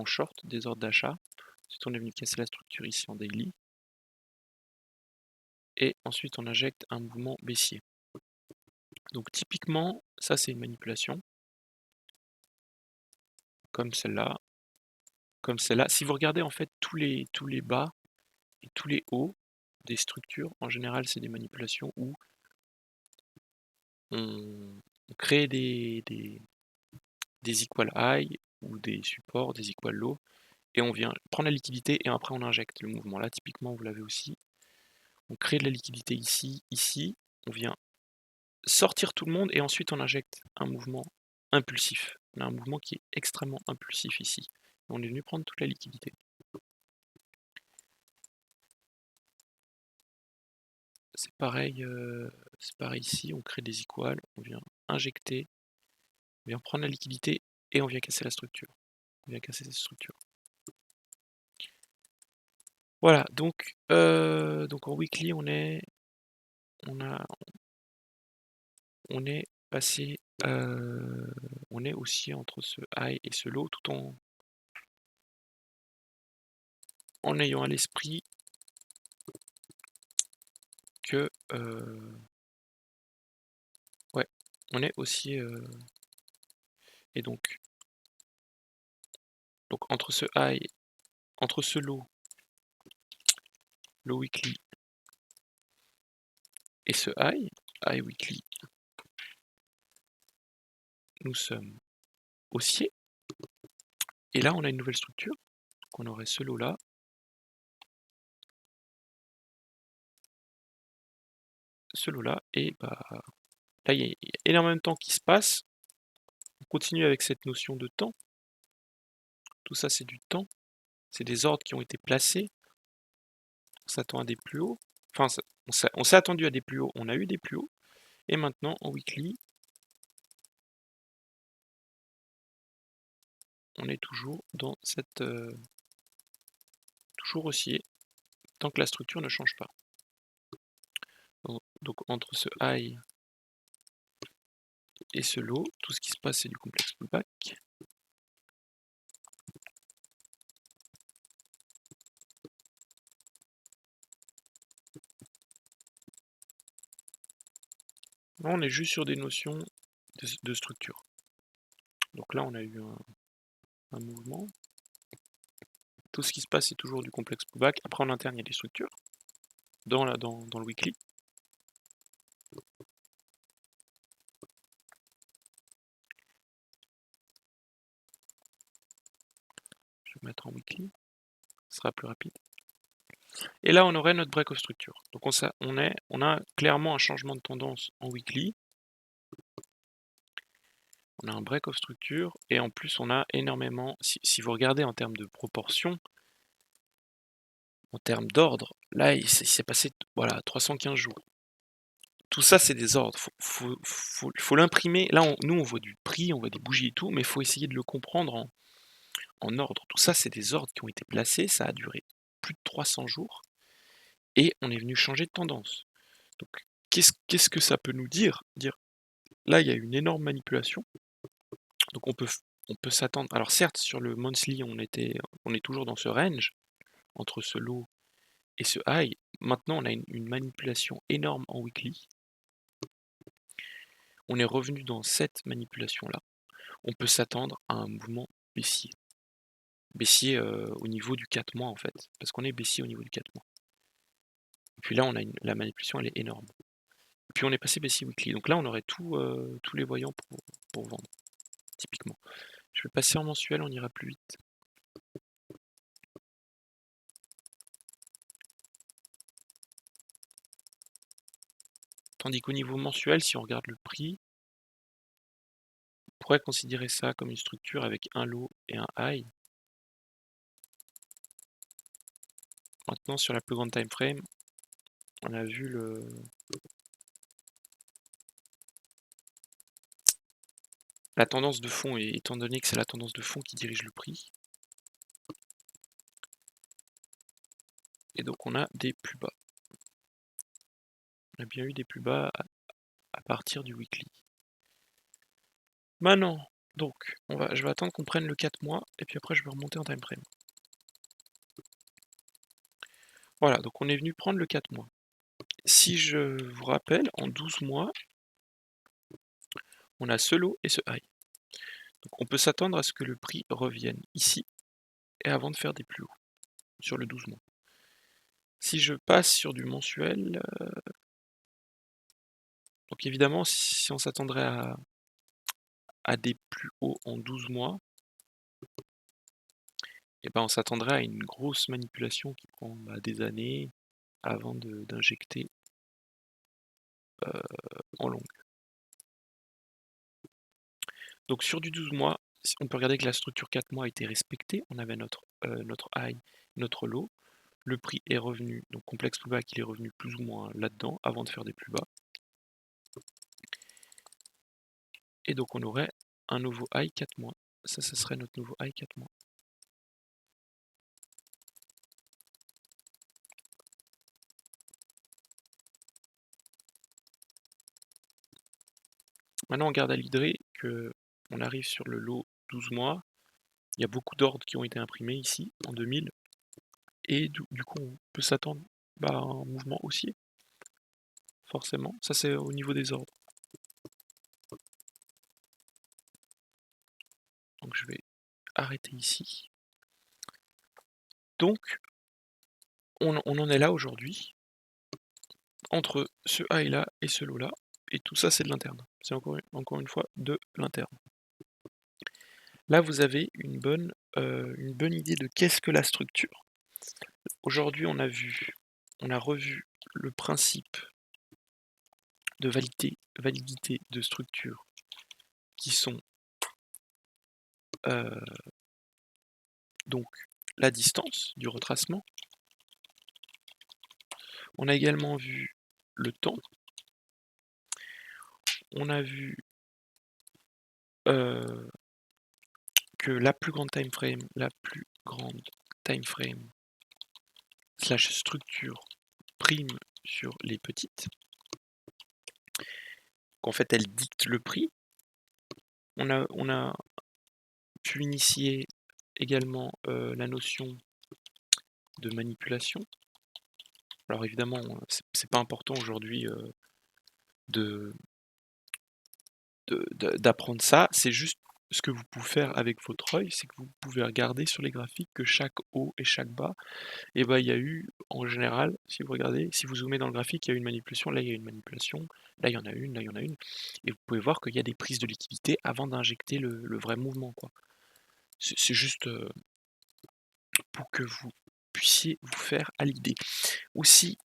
short des ordres d'achat. Ensuite on est venu casser la structure ici en daily, et ensuite on injecte un mouvement baissier. Donc typiquement, ça c'est une manipulation, comme celle-là, comme celle-là. Si vous regardez en fait tous les bas et tous les hauts des structures, en général c'est des manipulations où on crée des equal high ou des supports, des equal low, et on vient prendre la liquidité et après on injecte le mouvement. Là typiquement vous l'avez aussi, on crée de la liquidité ici, ici, on vient sortir tout le monde et ensuite on injecte un mouvement impulsif. On a un mouvement qui est extrêmement impulsif ici. On est venu prendre toute la liquidité. C'est pareil ici, on crée des equals, on vient injecter, on vient prendre la liquidité et on vient casser la structure. On vient casser cette structure. Voilà, donc en weekly, on est passé, on est aussi entre ce high et ce low, tout en ayant à l'esprit que ouais, on est aussi et donc entre ce high, entre ce low weekly et ce high weekly, nous sommes haussiers. Et là, on a une nouvelle structure. Donc on aurait ce lot là. Ce lot là. Et bah là, il y a énormément de temps qui se passe. On continue avec cette notion de temps. Tout ça, c'est du temps. C'est des ordres qui ont été placés. On s'attend à des plus hauts. Enfin, on s'est attendu à des plus hauts. On a eu des plus hauts. Et maintenant, en weekly, on est toujours dans cette... toujours haussier, tant que la structure ne change pas. Donc entre ce high et ce low, tout ce qui se passe, c'est du complexe pullback. Là, on est juste sur des notions de structure. Donc là, on a eu un mouvement. Tout ce qui se passe, c'est toujours du complexe pullback. Après, en interne, il y a des structures dans le weekly. Je vais mettre en weekly. Ce sera plus rapide. Et là, on aurait notre break of structure. Donc on a clairement un changement de tendance en weekly. On a un break of structure. Et en plus, on a énormément... Si vous regardez en termes de proportion, en termes d'ordre, là, il s'est passé 315 jours. Tout ça, c'est des ordres. Faut l'imprimer. Là, nous, on voit du prix, on voit des bougies et tout, mais il faut essayer de le comprendre en ordre. Tout ça, c'est des ordres qui ont été placés. Ça a duré plus de 300 jours. Et on est venu changer de tendance. Donc, qu'est-ce que ça peut nous dire? Là, il y a une énorme manipulation. Donc, on peut s'attendre. Alors, certes, sur le monthly, on est toujours dans ce range, entre ce low et ce high. Maintenant, on a une manipulation énorme en weekly. On est revenu dans cette manipulation-là. On peut s'attendre à un mouvement baissier. Baissier au niveau du 4 mois, en fait. Parce qu'on est baissier au niveau du 4 mois. Et puis là, la manipulation, elle est énorme. Et puis on est passé baissier weekly. Donc là, on aurait tous les voyants pour vendre, typiquement. Je vais passer en mensuel, on ira plus vite. Tandis qu'au niveau mensuel, si on regarde le prix, on pourrait considérer ça comme une structure avec un low et un high. Maintenant, sur la plus grande time frame, on a vu la tendance de fond, et étant donné que c'est la tendance de fond qui dirige le prix. Et donc on a des plus bas. On a bien eu des plus bas à partir du weekly. Maintenant, donc, je vais attendre qu'on prenne le 4 mois, et puis après je vais remonter en time frame. Voilà, donc on est venu prendre le 4 mois. Si je vous rappelle, en 12 mois, on a ce low et ce high. Donc on peut s'attendre à ce que le prix revienne ici, et avant de faire des plus hauts, sur le 12 mois. Si je passe sur du mensuel, donc évidemment, si on s'attendrait à des plus hauts en 12 mois, et ben on s'attendrait à une grosse manipulation qui prend des années avant d'injecter en long. Donc sur du 12 mois, on peut regarder que la structure 4 mois a été respectée. On avait notre high, notre low. Le prix est revenu, donc complexe pullback, il est revenu plus ou moins là-dedans avant de faire des plus bas. Et donc on aurait un nouveau high 4 mois. Ça serait notre nouveau high 4 mois. Maintenant, on garde à l'idée que on arrive sur le lot 12 mois. Il y a beaucoup d'ordres qui ont été imprimés ici en 2000. Et du coup, on peut s'attendre à un mouvement haussier. Forcément. Ça, c'est au niveau des ordres. Donc, je vais arrêter ici. Donc, on en est là aujourd'hui, entre ce high là et ce low là. Et tout ça, c'est de l'interne. C'est encore une fois de l'interne. Là, vous avez une bonne idée de qu'est-ce que la structure. Aujourd'hui, on a revu le principe de validité de structure qui sont donc la distance du retracement. On a également vu le temps. On a vu que la plus grande time frame slash structure prime sur les petites. Qu'en fait, elle dicte le prix. On a pu initier également la notion de manipulation. Alors évidemment, c'est pas important aujourd'hui d'apprendre ça, c'est juste ce que vous pouvez faire avec votre œil, c'est que vous pouvez regarder sur les graphiques que chaque haut et chaque bas, et ben il y a eu en général, si vous regardez, si vous zoomez dans le graphique, il y a eu une manipulation, là il y a une manipulation, là il y en a une, là il y en a une, et vous pouvez voir qu'il y a des prises de liquidité avant d'injecter le vrai mouvement, quoi. C'est juste pour que vous puissiez vous faire à l'idée. Aussi,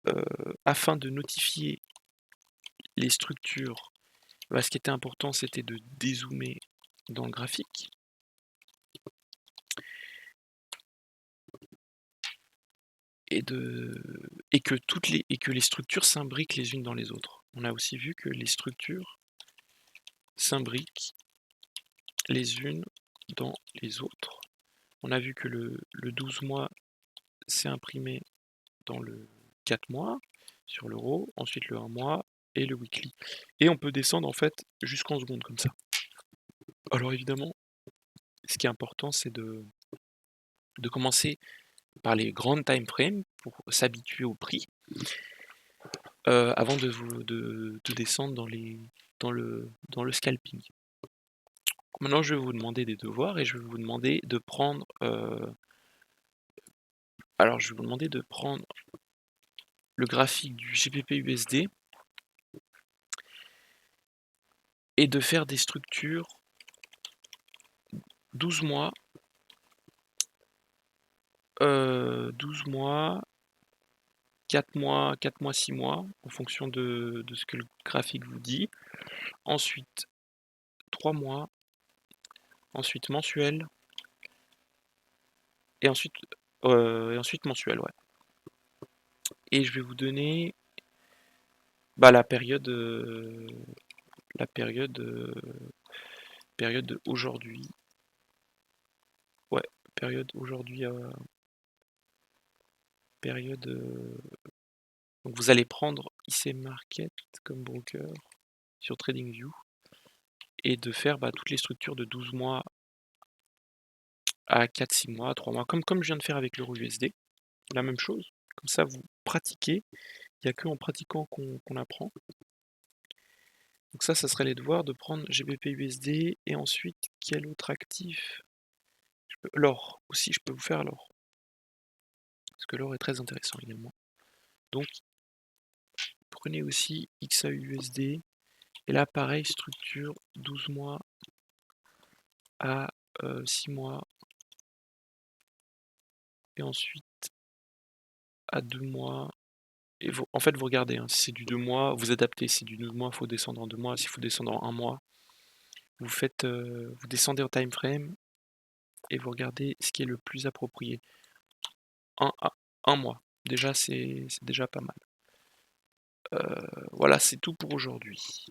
afin de notifier les structures, ce qui était important, c'était de dézoomer dans le graphique. Et que les structures s'imbriquent les unes dans les autres. On a aussi vu que les structures s'imbriquent les unes dans les autres. On a vu que le 12 mois s'est imprimé dans le 4 mois sur l'euro, ensuite le 1 mois et le weekly. Et on peut descendre en fait jusqu'en secondes comme ça. Alors évidemment, ce qui est important, c'est de commencer par les grandes time frames pour s'habituer au prix, avant de descendre dans le scalping. Maintenant, je vais vous demander des devoirs et je vais vous demander de prendre. Alors, je vais vous demander de prendre le graphique du GBP USD et de faire des structures 12 mois, 12 mois, 4 mois, 4 mois, 6 mois, en fonction de ce que le graphique vous dit. Ensuite, 3 mois, ensuite mensuel, et ensuite mensuel, ouais. Et je vais vous donner la période, période aujourd'hui. Ouais, période aujourd'hui, période. Donc vous allez prendre IC Market comme broker sur TradingView et de faire toutes les structures de 12 mois à 4, 6 mois, 3 mois, comme je viens de faire avec l'euro USD. La même chose. Comme ça, vous pratiquez. Il n'y a que en pratiquant qu'on apprend. Donc ça serait les devoirs de prendre GBP USD et ensuite quel autre actif l'or aussi, je peux vous faire l'or. Parce que l'or est très intéressant également. Donc, prenez aussi XAUUSD. Et là, pareil, structure 12 mois à 6 mois. Et ensuite à 2 mois. Et en fait, vous regardez, si c'est du 2 mois, vous adaptez. Si c'est du 2 mois, il faut descendre en 2 mois. S'il faut descendre en 1 mois, vous descendez en time frame et vous regardez ce qui est le plus approprié. Un 1 mois, déjà c'est déjà pas mal. Voilà, c'est tout pour aujourd'hui.